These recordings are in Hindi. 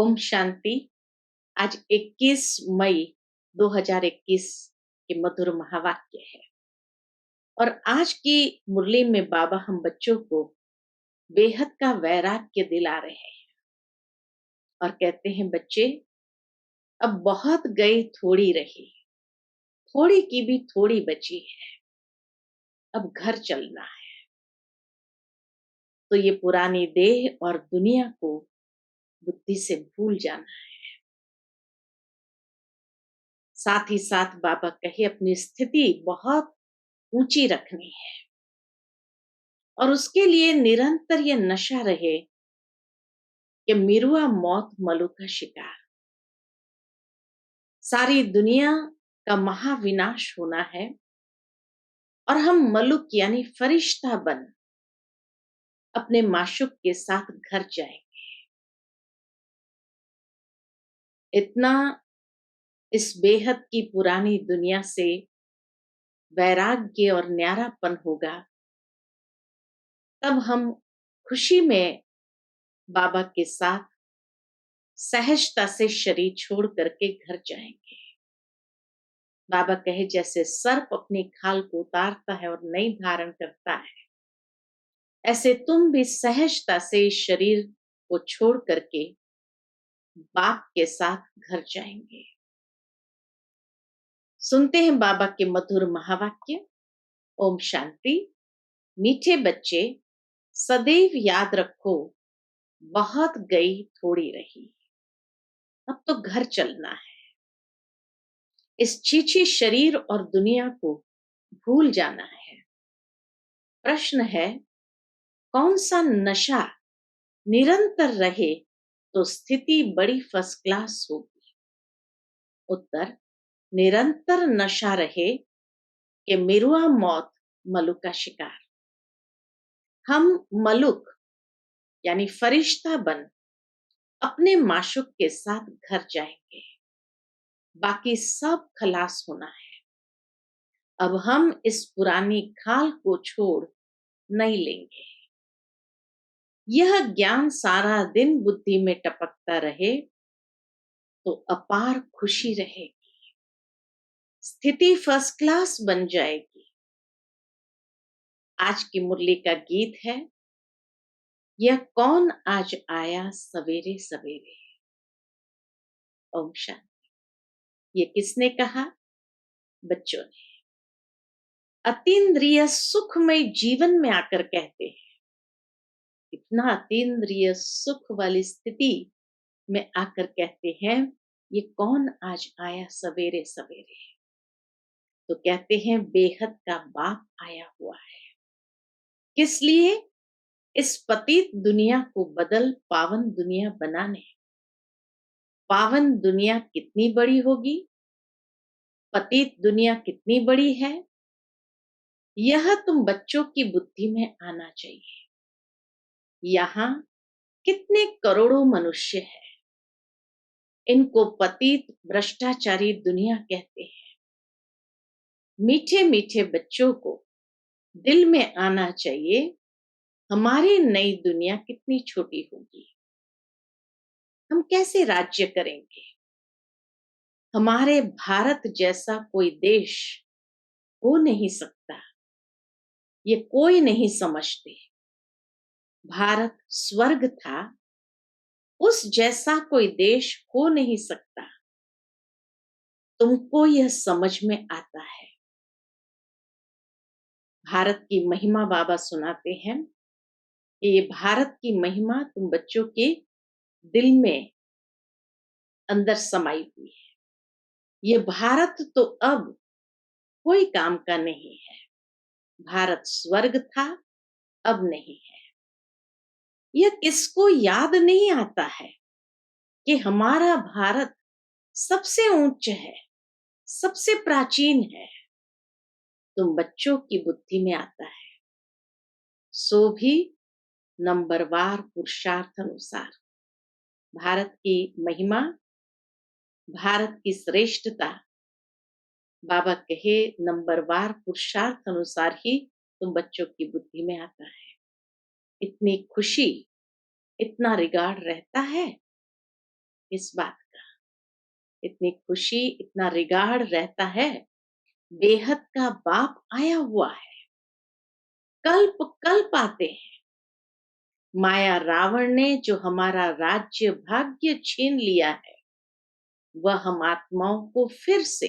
ओम शांति। आज 21 मई 2021 के मधुर महावाक्य है और आज की मुरली में बाबा हम बच्चों को बेहद का वैराग्य दिला रहे हैं और कहते हैं, बच्चे अब बहुत गई थोड़ी रही, थोड़ी की भी थोड़ी बची है, अब घर चलना है। तो ये पुरानी देह और दुनिया को बुद्धि से भूल जाना है। साथ ही साथ बाबा कहे अपनी स्थिति बहुत ऊंची रखनी है और उसके लिए निरंतर ये नशा रहे कि मिरुआ मौत मलु का शिकार। सारी दुनिया का महाविनाश होना है और हम मलुक यानी फरिश्ता बन अपने माशूक के साथ घर जाएंगे। इतना इस बेहद की पुरानी दुनिया से वैराग्य और न्यारापन होगा, तब हम खुशी में बाबा के साथ सहजता से शरीर छोड़ करके घर जाएंगे। बाबा कहे, जैसे सर्प अपनी खाल को उतारता है और नई धारण करता है, ऐसे तुम भी सहजता से इस शरीर को छोड़ करके बाप के साथ घर जाएंगे। सुनते हैं बाबा के मधुर महावाक्य। ओम शांति। मीठे बच्चे, सदैव याद रखो, बहुत गई थोड़ी रही, अब तो घर चलना है। इस छीछी शरीर और दुनिया को भूल जाना है। प्रश्न है, कौन सा नशा निरंतर रहे तो स्थिति बड़ी फर्स्ट क्लास होगी? उत्तर, निरंतर नशा रहे कि मिरुआ मौत मलुक का शिकार। हम मलुक यानी फरिश्ता बन अपने माशूक के साथ घर जाएंगे। बाकी सब खलास होना है। अब हम इस पुरानी खाल को छोड़ नहीं लेंगे। यह ज्ञान सारा दिन बुद्धि में टपकता रहे तो अपार खुशी रहेगी, स्थिति फर्स्ट क्लास बन जाएगी। आज की मुरली का गीत है, यह कौन आज आया सवेरे सवेरे। ओम शांति। ये किसने कहा? बच्चों ने। अतीन्द्रिय सुखमय जीवन में आकर कहते हैं, इतना अतीन्द्रिय सुख वाली स्थिति में आकर कहते हैं, ये कौन आज आया सवेरे सवेरे। तो कहते हैं, बेहद का बाप आया हुआ है। किस लिए? इस पतित दुनिया को बदल पावन दुनिया बनाने। पावन दुनिया कितनी बड़ी होगी, पतित दुनिया कितनी बड़ी है, यह तुम बच्चों की बुद्धि में आना चाहिए। यहां कितने करोड़ों मनुष्य हैं, इनको पतित भ्रष्टाचारी दुनिया कहते हैं। मीठे मीठे बच्चों को दिल में आना चाहिए, हमारी नई दुनिया कितनी छोटी होगी, हम कैसे राज्य करेंगे। हमारे भारत जैसा कोई देश हो नहीं सकता, ये कोई नहीं समझते। भारत स्वर्ग था, उस जैसा कोई देश हो नहीं सकता। तुमको यह समझ में आता है। भारत की महिमा बाबा सुनाते हैं कि ये भारत की महिमा तुम बच्चों के दिल में अंदर समाई हुई है। ये भारत तो अब कोई काम का नहीं है। भारत स्वर्ग था, अब नहीं है। यह किसको याद नहीं आता है कि हमारा भारत सबसे ऊंच है, सबसे प्राचीन है। तुम बच्चों की बुद्धि में आता है, सो भी नंबरवार पुरुषार्थ अनुसार। भारत की महिमा, भारत की श्रेष्ठता बाबा कहे नंबरवार पुरुषार्थ अनुसार ही तुम बच्चों की बुद्धि में आता है। इतनी खुशी, इतना रिगार्ड रहता है इस बात का, इतनी खुशी, इतना रिगार्ड रहता है। बेहद का बाप आया हुआ है, कल्प कल्प आते हैं। माया रावण ने जो हमारा राज्य भाग्य छीन लिया है, वह हम आत्माओं को फिर से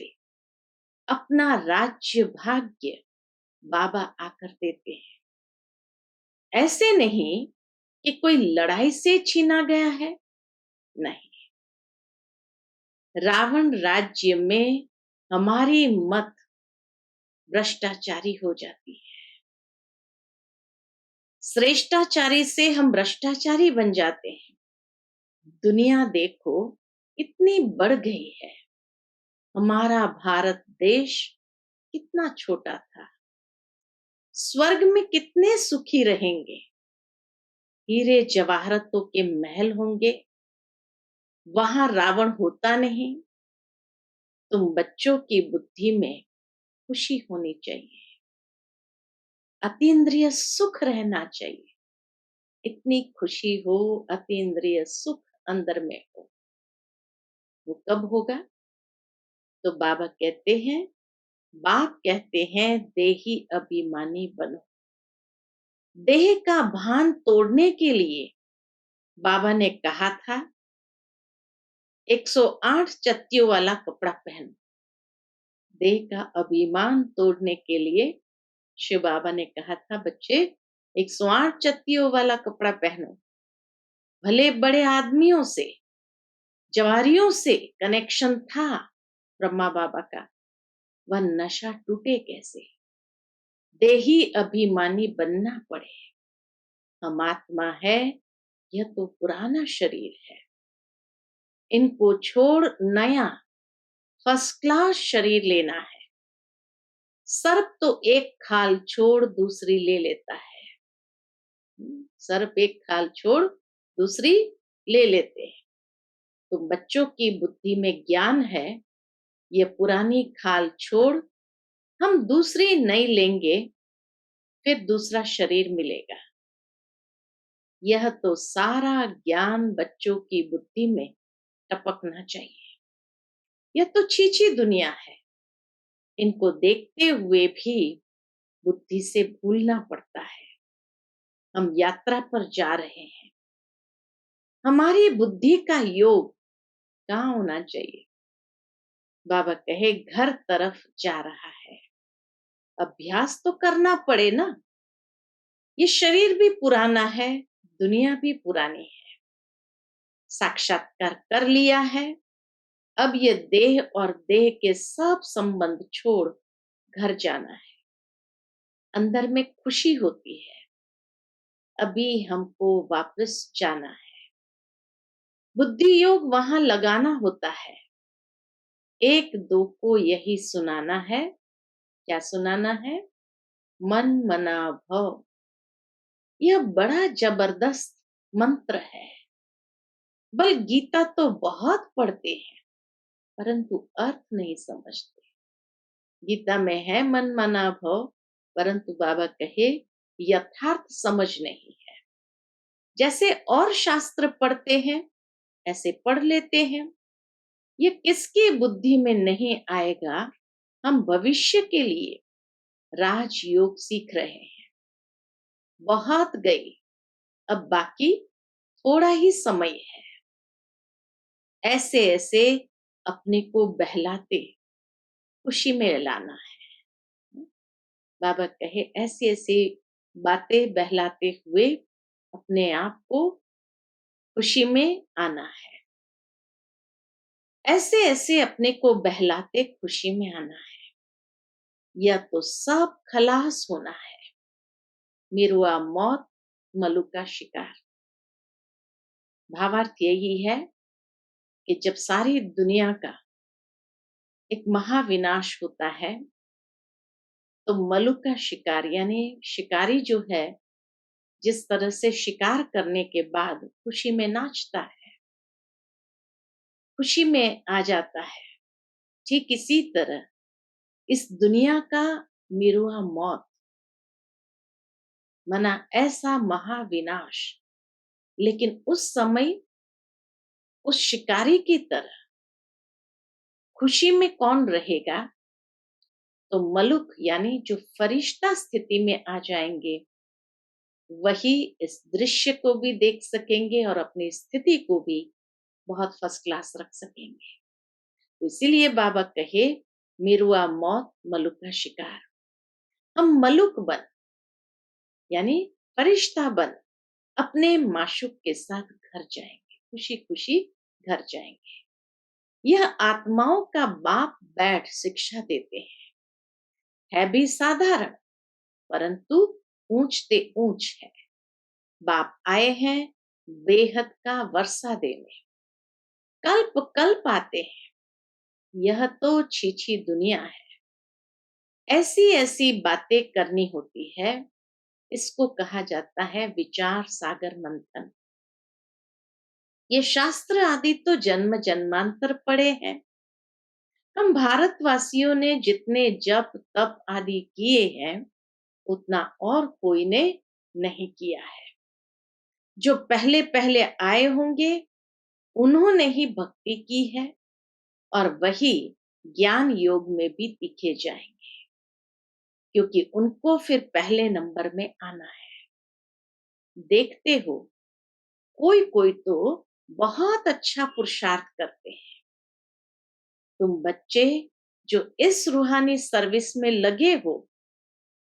अपना राज्य भाग्य बाबा आकर देते हैं। ऐसे नहीं कि कोई लड़ाई से छीना गया है, नहीं। रावण राज्य में हमारी मत भ्रष्टाचारी हो जाती है, श्रेष्ठाचारी से हम भ्रष्टाचारी बन जाते हैं। दुनिया देखो इतनी बढ़ गई है, हमारा भारत देश कितना छोटा था। स्वर्ग में कितने सुखी रहेंगे, हीरे जवाहरतों के महल होंगे, वहां रावण होता नहीं। तुम बच्चों की बुद्धि में खुशी होनी चाहिए, अतीन्द्रिय सुख रहना चाहिए। इतनी खुशी हो, अतीन्द्रिय सुख अंदर में हो, वो कब होगा? तो बाबा कहते हैं, बाप कहते हैं, देही अभिमानी बनो। देह का भान तोड़ने के लिए बाबा ने कहा था 108 चत्तियों वाला कपड़ा पहनो। देह का अभिमान तोड़ने के लिए शिव बाबा ने कहा था, बच्चे 108 चत्तियों वाला कपड़ा पहनो। भले बड़े आदमियों से, जवारियों से कनेक्शन था ब्रह्मा बाबा का, वह नशा टूटे कैसे? देही अभिमानी बनना पड़े। हम आत्मा है, यह तो पुराना शरीर है, इनको छोड़ नया फर्स्ट क्लास शरीर लेना है। सर्प तो एक खाल छोड़ दूसरी ले लेता है, सर्प एक खाल छोड़ दूसरी ले लेते हैं। तो बच्चों की बुद्धि में ज्ञान है, ये पुरानी खाल छोड़ हम दूसरी नहीं लेंगे, फिर दूसरा शरीर मिलेगा। यह तो सारा ज्ञान बच्चों की बुद्धि में टपकना चाहिए। यह तो छीछी दुनिया है, इनको देखते हुए भी बुद्धि से भूलना पड़ता है। हम यात्रा पर जा रहे हैं, हमारी बुद्धि का योग कहाँ होना चाहिए? बाबा कहे घर तरफ जा रहा है, अभ्यास तो करना पड़े ना। ये शरीर भी पुराना है, दुनिया भी पुरानी है। साक्षात्कार कर लिया है, अब ये देह और देह के सब संबंध छोड़ घर जाना है। अंदर में खुशी होती है, अभी हमको वापस जाना है। बुद्धि योग वहां लगाना होता है, एक दो को यही सुनाना है। क्या सुनाना है? मन मना भव। यह बड़ा जबरदस्त मंत्र है। बल गीता तो बहुत पढ़ते हैं, परंतु अर्थ नहीं समझते। गीता में है मन मना भव, परंतु बाबा कहे यथार्थ समझ नहीं है। जैसे और शास्त्र पढ़ते हैं, ऐसे पढ़ लेते हैं। ये किसकी बुद्धि में नहीं आएगा? हम भविष्य के लिए राजयोग सीख रहे हैं। बहुत गई, अब बाकी थोड़ा ही समय है। ऐसे ऐसे अपने को बहलाते खुशी में लाना है। बाबा कहे ऐसी ऐसी बातें बहलाते हुए अपने आप को खुशी में आना है। ऐसे ऐसे अपने को बहलाते खुशी में आना है। यह तो सब खलास होना है। मिरुआ मौत, मलु का शिकार। भावार्थ यही है कि जब सारी दुनिया का एक महाविनाश होता है, तो मलु का शिकार यानी शिकारी जो है, जिस तरह से शिकार करने के बाद खुशी में नाचता है, खुशी में आ जाता है, ठीक इसी तरह इस दुनिया का मिरुआ मौत मना ऐसा महाविनाश। लेकिन उस समय उस शिकारी की तरह खुशी में कौन रहेगा? तो मलुक यानी जो फरिश्ता स्थिति में आ जाएंगे, वही इस दृश्य को भी देख सकेंगे और अपनी स्थिति को भी बहुत फर्स्ट क्लास रख सकेंगे। तो इसीलिए बाबा कहे, मिरुआ मौत मलुक का शिकार। हम मलुक बन यानी फरिश्ता बन अपने माशूक के साथ घर जाएंगे, खुशी खुशी घर जाएंगे। यह आत्माओं का बाप बैठ शिक्षा देते हैं। है भी साधारण, परंतु ऊंचते ऊंच है। बाप आए हैं बेहद का वर्षा देने, कल्प कल्प आते हैं। यह तो छीछी दुनिया है। ऐसी ऐसी बातें करनी होती है। इसको कहा जाता है विचार सागर मंथन। ये शास्त्र आदि तो जन्म जन्मांतर पड़े हैं। हम भारतवासियों ने जितने जप तप आदि किए हैं, उतना और कोई ने नहीं किया है। जो पहले पहले आए होंगे, उन्होंने ही भक्ति की है और वही ज्ञान योग में भी दिखे जाएंगे, क्योंकि उनको फिर पहले नंबर में आना है। देखते हो, कोई कोई तो बहुत अच्छा पुरुषार्थ करते हैं। तुम बच्चे जो इस रूहानी सर्विस में लगे हो,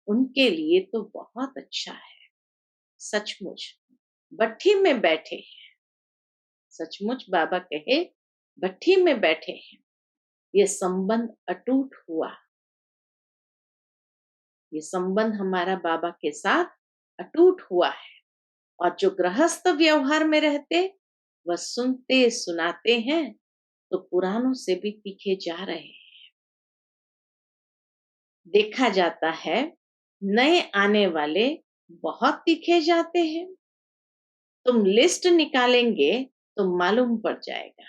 उनके लिए तो बहुत अच्छा है। सचमुच भट्ठी में बैठे हैं। सचमुच बाबा कहे, भट्ठी में बैठे हैं। ये संबंध अटूट हुआ। ये संबंध हमारा बाबा के साथ अटूट हुआ है। और जो गृहस्थ व्यवहार में रहते, वह सुनते सुनाते हैं तो पुरानों से भी तीखे जा रहे हैं। देखा जाता है नए आने वाले बहुत तीखे जाते हैं। तुम लिस्ट निकालेंगे तो मालूम पड़ जाएगा।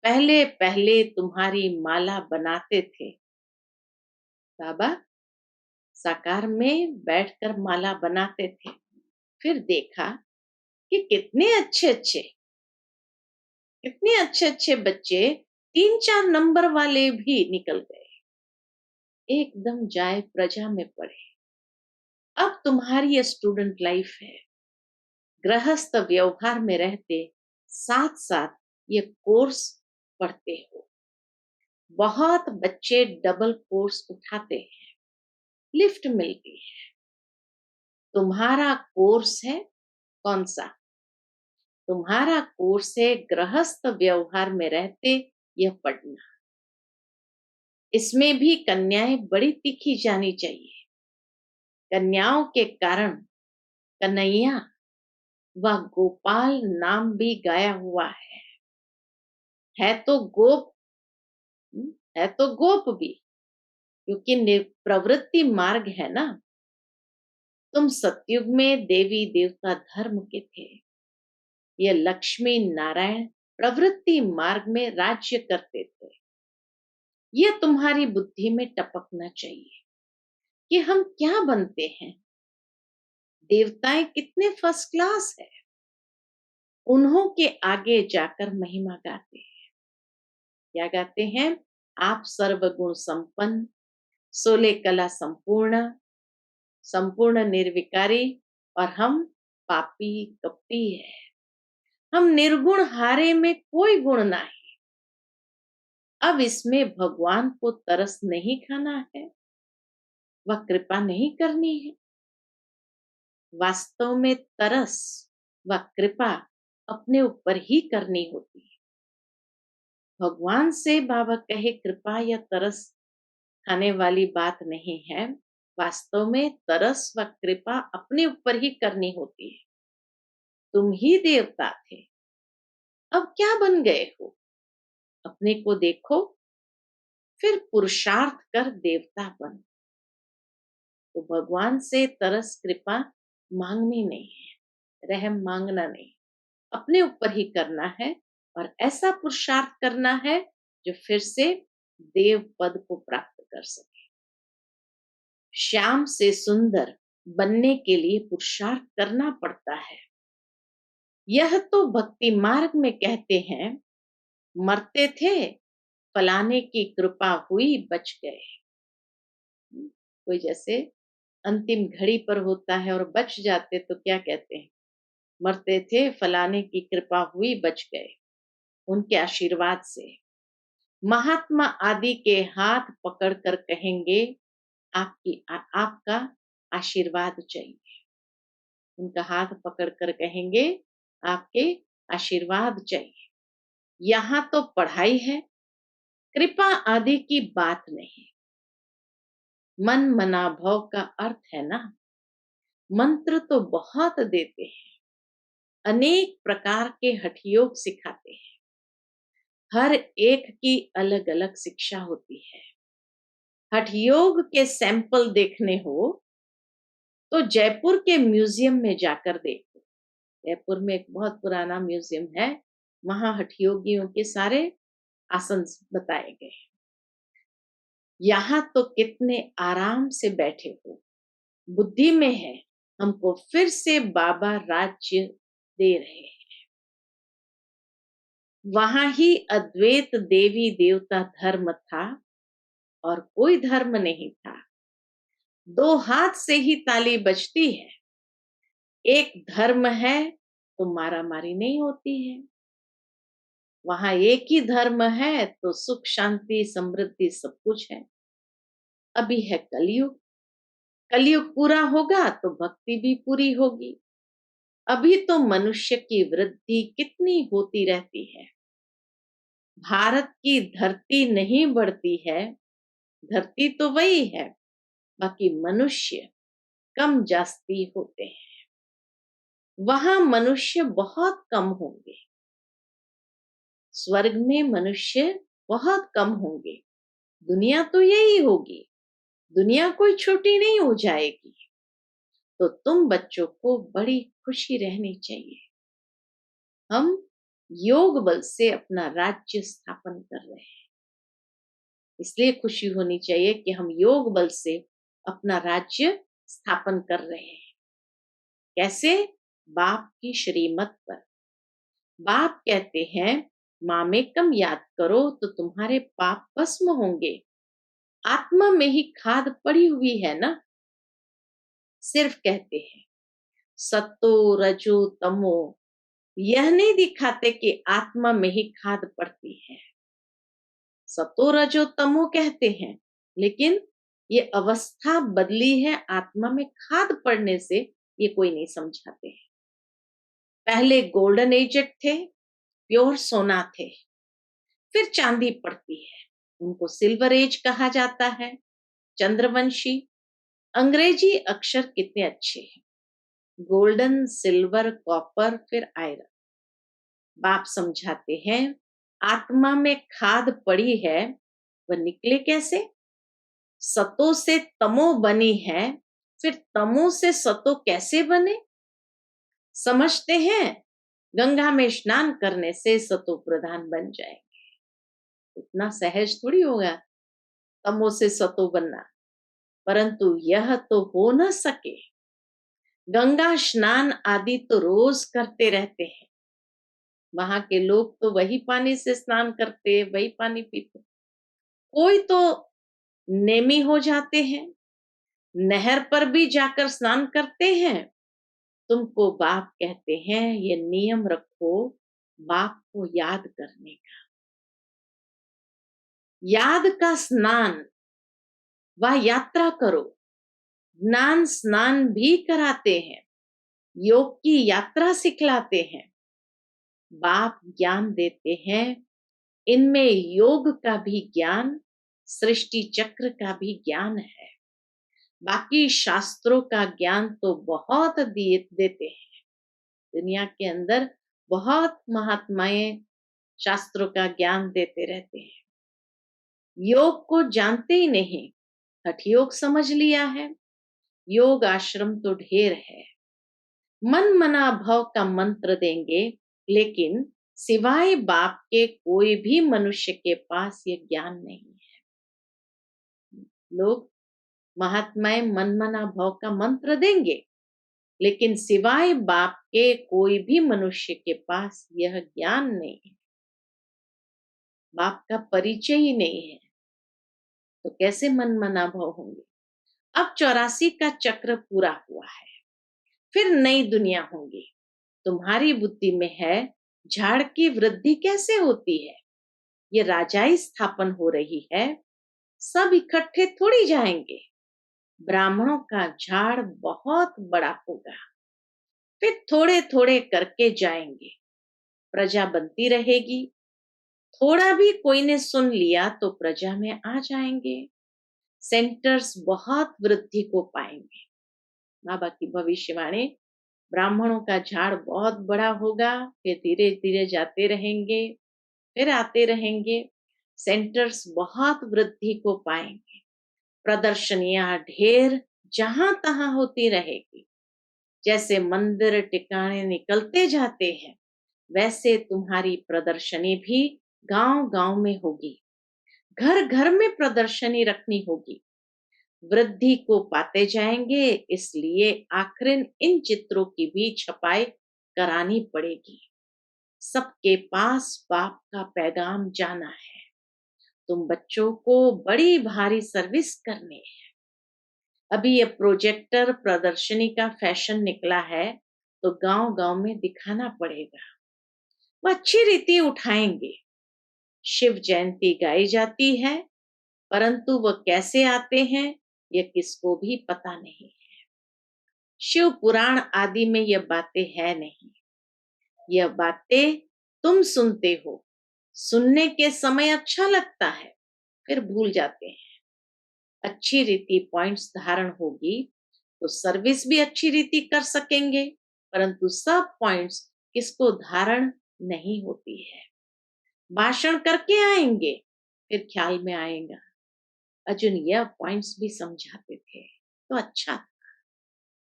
पहले पहले तुम्हारी माला बनाते थे बाबा, साकार में बैठकर माला बनाते थे। फिर देखा कि कितने अच्छे अच्छे बच्चे 3-4 नंबर वाले भी निकल गए, एकदम जाए प्रजा में पड़े। अब तुम्हारी ये स्टूडेंट लाइफ है। गृहस्थ व्यवहार में रहते साथ साथ ये कोर्स पढ़ते हो। बहुत बच्चे डबल कोर्स उठाते हैं, लिफ्ट मिलती है। तुम्हारा कोर्स है कौन सा? तुम्हारा कोर्स है गृहस्थ व्यवहार में रहते यह पढ़ना। इसमें भी कन्याएं बड़ी तीखी जानी चाहिए। कन्याओं के कारण कन्हैया व गोपाल नाम भी गाया हुआ है। है तो गोप, है तो गोप भी, क्योंकि प्रवृत्ति मार्ग है ना। तुम सतयुग में देवी देवता धर्म के थे। ये लक्ष्मी नारायण प्रवृत्ति मार्ग में राज्य करते थे। ये तुम्हारी बुद्धि में टपकना चाहिए कि हम क्या बनते हैं। देवताएं कितने फर्स्ट क्लास है, उन्हों के आगे जाकर महिमा गाते हैं। क्या गाते हैं? आप सर्वगुण संपन्न, 16 कला संपूर्ण, संपूर्ण निर्विकारी, और हम पापी कपटी है। हम निर्गुण हारे में कोई गुण नहीं। अब इसमें भगवान को तरस नहीं खाना है, वह कृपा नहीं करनी है। वास्तव में तरस व कृपा अपने ऊपर ही करनी होती है। भगवान से बाबा कहे कृपा या तरस खाने वाली बात नहीं है। वास्तव में तरस व कृपा अपने ऊपर ही करनी होती है। तुम ही देवता थे, अब क्या बन गए हो? अपने को देखो, फिर पुरुषार्थ कर देवता बन। तो भगवान से तरस कृपा मांगनी नहीं है, रहम मांगना नहीं, अपने ऊपर ही करना है। और ऐसा पुरुषार्थ करना है जो फिर से देव पद को प्राप्त कर सके। श्याम से सुंदर बनने के लिए पुरुषार्थ करना पड़ता है। यह तो भक्ति मार्ग में कहते हैं, मरते थे फलाने की कृपा हुई बच गए। कोई जैसे अंतिम घड़ी पर होता है और बच जाते तो क्या कहते हैं, मरते थे फलाने की कृपा हुई बच गए, उनके आशीर्वाद से। महात्मा आदि के हाथ पकड़कर कहेंगे, आपका आशीर्वाद चाहिए। उनका हाथ पकड़कर कहेंगे, आपके आशीर्वाद चाहिए। यहाँ तो पढ़ाई है, कृपा आदि की बात नहीं। मन मना भव का अर्थ है ना, मंत्र तो बहुत देते हैं, अनेक प्रकार के हठ योग सिखाते हैं, हर एक की अलग अलग शिक्षा होती है। हठ योग के सैंपल देखने हो तो जयपुर के म्यूजियम में जाकर देखो। जयपुर में एक बहुत पुराना म्यूजियम है, वहां हठ योगियों के सारे आसन बताए गए। यहाँ तो कितने आराम से बैठे हो, बुद्धि में है, हमको फिर से बाबा राज्य दे रहे हैं। वहां ही अद्वैत देवी देवता धर्म था और कोई धर्म नहीं था। दो हाथ से ही ताली बजती है, एक धर्म है तो मारा मारी नहीं होती है। वहां एक ही धर्म है तो सुख शांति समृद्धि सब कुछ है। अभी है कलयुग, कलयुग पूरा होगा तो भक्ति भी पूरी होगी। अभी तो मनुष्य की वृद्धि कितनी होती रहती है, भारत की धरती नहीं बढ़ती है, धरती तो वही है, बाकी मनुष्य कम जास्ती होते हैं। वहां मनुष्य बहुत कम होंगे, स्वर्ग में मनुष्य बहुत कम होंगे। दुनिया तो यही होगी, दुनिया कोई छोटी नहीं हो जाएगी। तो तुम बच्चों को बड़ी खुशी रहनी चाहिए, हम योग बल से अपना राज्य स्थापन कर रहे हैं। इसलिए खुशी होनी चाहिए कि हम योग बल से अपना राज्य स्थापन कर रहे हैं। कैसे? बाप की श्रीमत पर। बाप कहते हैं, मामेकम याद करो तो तुम्हारे पाप भस्म होंगे। आत्मा में ही खाद पड़ी हुई है ना। सिर्फ कहते हैं सतो रजो तमो, यह नहीं दिखाते कि आत्मा में ही खाद पड़ती है। सतो रजो तमो कहते हैं, लेकिन ये अवस्था बदली है, आत्मा में खाद पड़ने से ये कोई नहीं समझाते हैं। पहले गोल्डन एज थे, प्योर सोना थे, फिर चांदी पड़ती है, उनको सिल्वर एज कहा जाता है। चंद्रवंशी, अंग्रेजी अक्षर कितने अच्छे हैं, गोल्डन, सिल्वर, कॉपर, फिर आयरन। बाप समझाते हैं आत्मा में खाद पड़ी है, वह निकले कैसे। सतो से तमो बनी है, फिर तमो से सतो कैसे बने। समझते हैं गंगा में स्नान करने से सतो प्रधान बन जाएंगे, इतना सहज थोड़ी होगा तमो से सतो बनना। परंतु यह तो हो न सके, गंगा स्नान आदि तो रोज करते रहते हैं, वहां के लोग तो वही पानी से स्नान करते, वही पानी पीते। कोई तो नेमी हो जाते हैं, नहर पर भी जाकर स्नान करते हैं। तुमको बाप कहते हैं ये नियम रखो, बाप को याद करने का, याद का स्नान, वह यात्रा करो। ज्ञान स्नान भी कराते हैं, योग की यात्रा सिखलाते हैं। बाप ज्ञान देते हैं, इनमें योग का भी ज्ञान, सृष्टि चक्र का भी ज्ञान है। बाकी शास्त्रों का ज्ञान तो बहुत देते हैं, दुनिया के अंदर बहुत महात्माएं शास्त्रों का ज्ञान देते रहते हैं। योग को जानते ही नहीं, हठ योग समझ लिया है। योग आश्रम तो ढेर है, मन मना भव का मंत्र देंगे, लेकिन सिवाय बाप के कोई भी मनुष्य के पास ये ज्ञान नहीं है। लोग महात्माएं मन मना भव का मंत्र देंगे, लेकिन सिवाय बाप के कोई भी मनुष्य के पास यह ज्ञान नहीं है। बाप का परिचय ही नहीं है, तो कैसे मन मना भाव होंगे। अब 84 का चक्र पूरा हुआ है, फिर नई दुनिया होगी। तुम्हारी बुद्धि में है झाड़ की वृद्धि कैसे होती है, ये राजाई स्थापन हो रही है। सब इकट्ठे थोड़ी जाएंगे। ब्राह्मणों का झाड़ बहुत बड़ा होगा, फिर थोड़े थोड़े करके जाएंगे। प्रजा बनती रहेगी। थोड़ा भी कोई ने सुन लिया तो प्रजा में आ जाएंगे। सेंटर्स बहुत वृद्धि को पाएंगे। बाबा की भविष्यवाणी, ब्राह्मणों का झाड़ बहुत बड़ा होगा, फिर धीरे धीरे जाते रहेंगे, फिर आते रहेंगे। सेंटर्स बहुत वृद्धि को पाएंगे। प्रदर्शनियां ढेर जहां तहां होती रहेगी। जैसे मंदिर टिकाणे निकलते जाते हैं, वैसे तुम्हारी प्रदर्शनी भी गांव गांव में होगी। घर घर में प्रदर्शनी रखनी होगी। वृद्धि को पाते जाएंगे, इसलिए आखिर इन चित्रों की भी छपाई करानी पड़ेगी। सबके पास बाप का पैगाम जाना है। तुम बच्चों को बड़ी भारी सर्विस करनी है। अभी ये प्रोजेक्टर प्रदर्शनी का फैशन निकला है, तो गांव गांव में दिखाना पड़ेगा। वो अच्छी रीति उठाएंगे। शिव जयंती गाई जाती है, परंतु वह कैसे आते हैं ये किसको भी पता नहीं है। शिव पुराण आदि में यह बातें है नहीं। यह बातें तुम सुनते हो, सुनने के समय अच्छा लगता है, फिर भूल जाते हैं। अच्छी रीति पॉइंट्स धारण होगी तो सर्विस भी अच्छी रीति कर सकेंगे, परंतु सब पॉइंट्स किसको धारण नहीं होती है। भाषण करके आएंगे, फिर ख्याल में आएगा अर्जुन यह पॉइंट्स भी समझाते थे तो अच्छा था।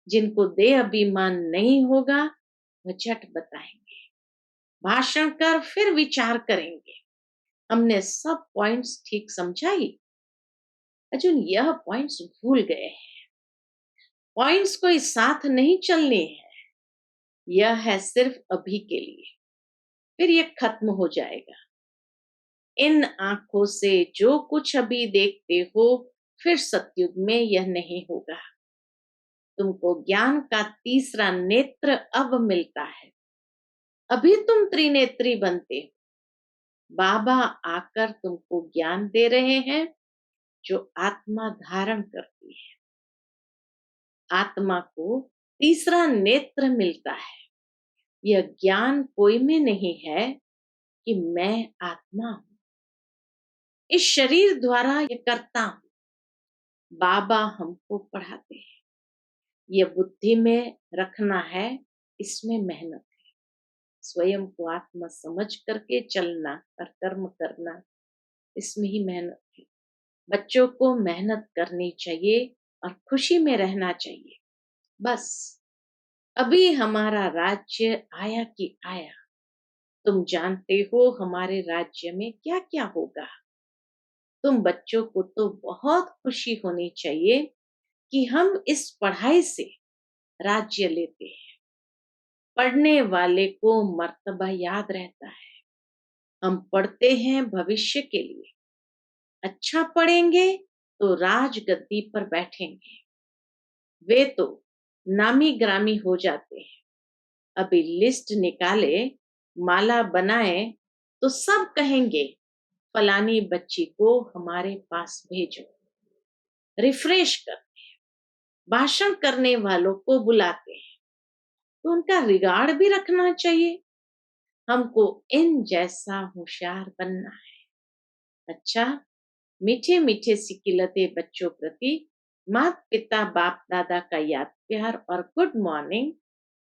जिनको देह अभिमान नहीं होगा वह झट बताएंगे। भाषण कर फिर विचार करेंगे, हमने सब पॉइंट्स ठीक समझाई। अर्जुन यह पॉइंट्स भूल गए हैं। पॉइंट्स कोई साथ नहीं चलने हैं, यह है सिर्फ अभी के लिए, फिर यह खत्म हो जाएगा। इन आंखों से जो कुछ अभी देखते हो, फिर सतयुग में यह नहीं होगा। तुमको ज्ञान का तीसरा नेत्र अब मिलता है। अभी तुम त्रिनेत्री बनते हो। बाबा आकर तुमको ज्ञान दे रहे हैं जो आत्मा धारण करती है। आत्मा को तीसरा नेत्र मिलता है। यह ज्ञान कोई में नहीं है कि मैं आत्मा हूं, इस शरीर द्वारा ये करता हूं। बाबा हमको पढ़ाते हैं। यह बुद्धि में रखना है, इसमें मेहनत है। स्वयं को आत्मा समझ करके चलना और कर्म करना, इसमें ही मेहनत है। बच्चों को मेहनत करनी चाहिए और खुशी में रहना चाहिए। बस अभी हमारा राज्य आया कि आया। तुम जानते हो हमारे राज्य में क्या क्या होगा। तुम बच्चों को तो बहुत खुशी होनी चाहिए कि हम इस पढ़ाई से राज्य लेते हैं। पढ़ने वाले को मर्तबा याद रहता है। हम पढ़ते हैं भविष्य के लिए। अच्छा पढ़ेंगे तो राजगद्दी पर बैठेंगे। वे तो नामी ग्रामी हो जाते हैं। अभी लिस्ट निकाले, माला बनाए तो सब कहेंगे फलानी बच्ची को हमारे पास भेजो। रिफ्रेश करते हैं, भाषण करने वालों को बुलाते हैं, तो उनका रिगार्ड भी रखना चाहिए। हमको इन जैसा होशियार बनना है। अच्छा, मीठे मीठे सिकिलते बच्चों प्रति माता पिता बाप दादा का याद प्यार और गुड मॉर्निंग।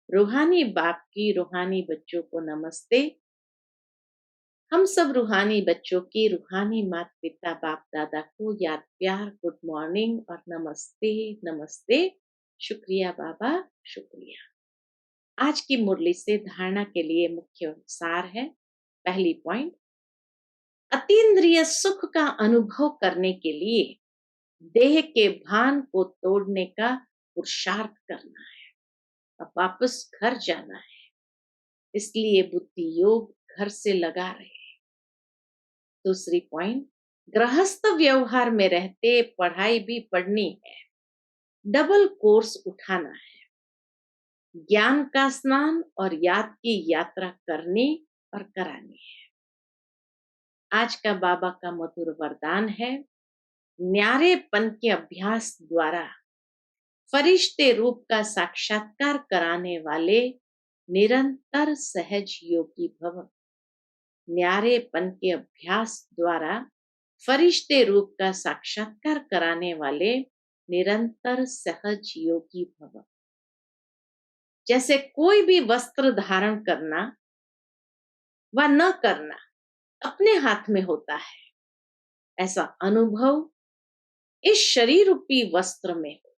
रूहानी बाप की रूहानी बच्चों को नमस्ते। हम सब रूहानी बच्चों की रूहानी माता पिता बाप दादा को याद प्यार गुड मॉर्निंग और नमस्ते नमस्ते। शुक्रिया बाबा, शुक्रिया। आज की मुरली से धारणा के लिए मुख्य सार है। पहली पॉइंट, अतीन्द्रिय सुख का अनुभव करने के लिए देह के भान को तोड़ने का पुरुषार्थ करना है। अब वापस घर जाना है, इसलिए बुद्धि योग घर से लगा रहे। दूसरी पॉइंट, गृहस्थ व्यवहार में रहते पढ़ाई भी पढ़नी है, डबल कोर्स उठाना है, ज्ञान का स्नान और याद की यात्रा करनी और करानी है। आज का बाबा का मधुर वरदान है, न्यारेपन के अभ्यास द्वारा फरिश्ते रूप का साक्षात्कार कराने वाले निरंतर सहज योगी भव। न्यारेपन के अभ्यास द्वारा फरिश्ते रूप का साक्षात्कार कराने वाले निरंतर सहज योगी भव। जैसे कोई भी वस्त्र धारण करना व न करना अपने हाथ में होता है, ऐसा अनुभव इस शरीर रूपी वस्त्र में हो।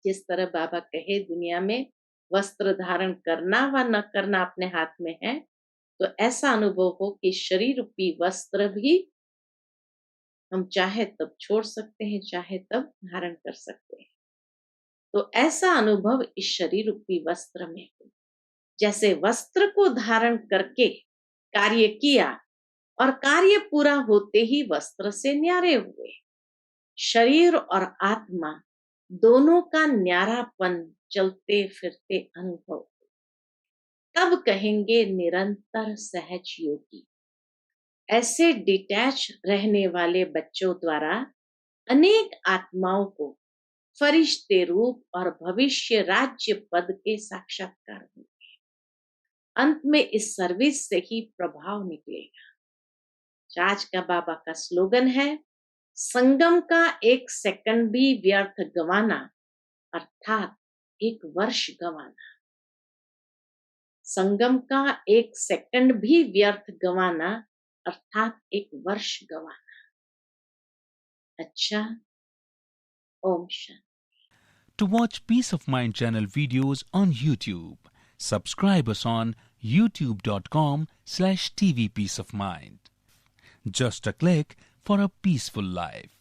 जिस तरह बाबा कहे दुनिया में वस्त्र धारण करना व न करना अपने हाथ में है, तो ऐसा अनुभव हो कि शरीर रूपी वस्त्र भी हम चाहे तब छोड़ सकते हैं, चाहे तब धारण कर सकते हैं। तो ऐसा अनुभव इस शरीर रूपी वस्त्र में हो। जैसे वस्त्र को धारण करके कार्य किया और कार्य पूरा होते ही वस्त्र से न्यारे हुए, शरीर और आत्मा दोनों का न्यारापन चलते फिरते अनुभव, तब कहेंगे निरंतर सहज योगी। ऐसे डिटैच रहने वाले बच्चों द्वारा अनेक आत्माओं को फरिश्ते रूप और भविष्य राज्य पद के साक्षात्कार होंगे। अंत में इस सर्विस से ही प्रभाव निकलेगा। आज का बाबा का स्लोगन है, संगम का एक सेकंड भी व्यर्थ गंवाना अर्थात एक वर्ष गंवाना। संगम का एक सेकंड भी व्यर्थ गंवाना अर्थात एक वर्ष गंवाना। अच्छा, Om Shanti. To watch Peace of Mind channel videos on YouTube, subscribe us on youtube.com/tvpeaceofmind. Just a click for a peaceful life.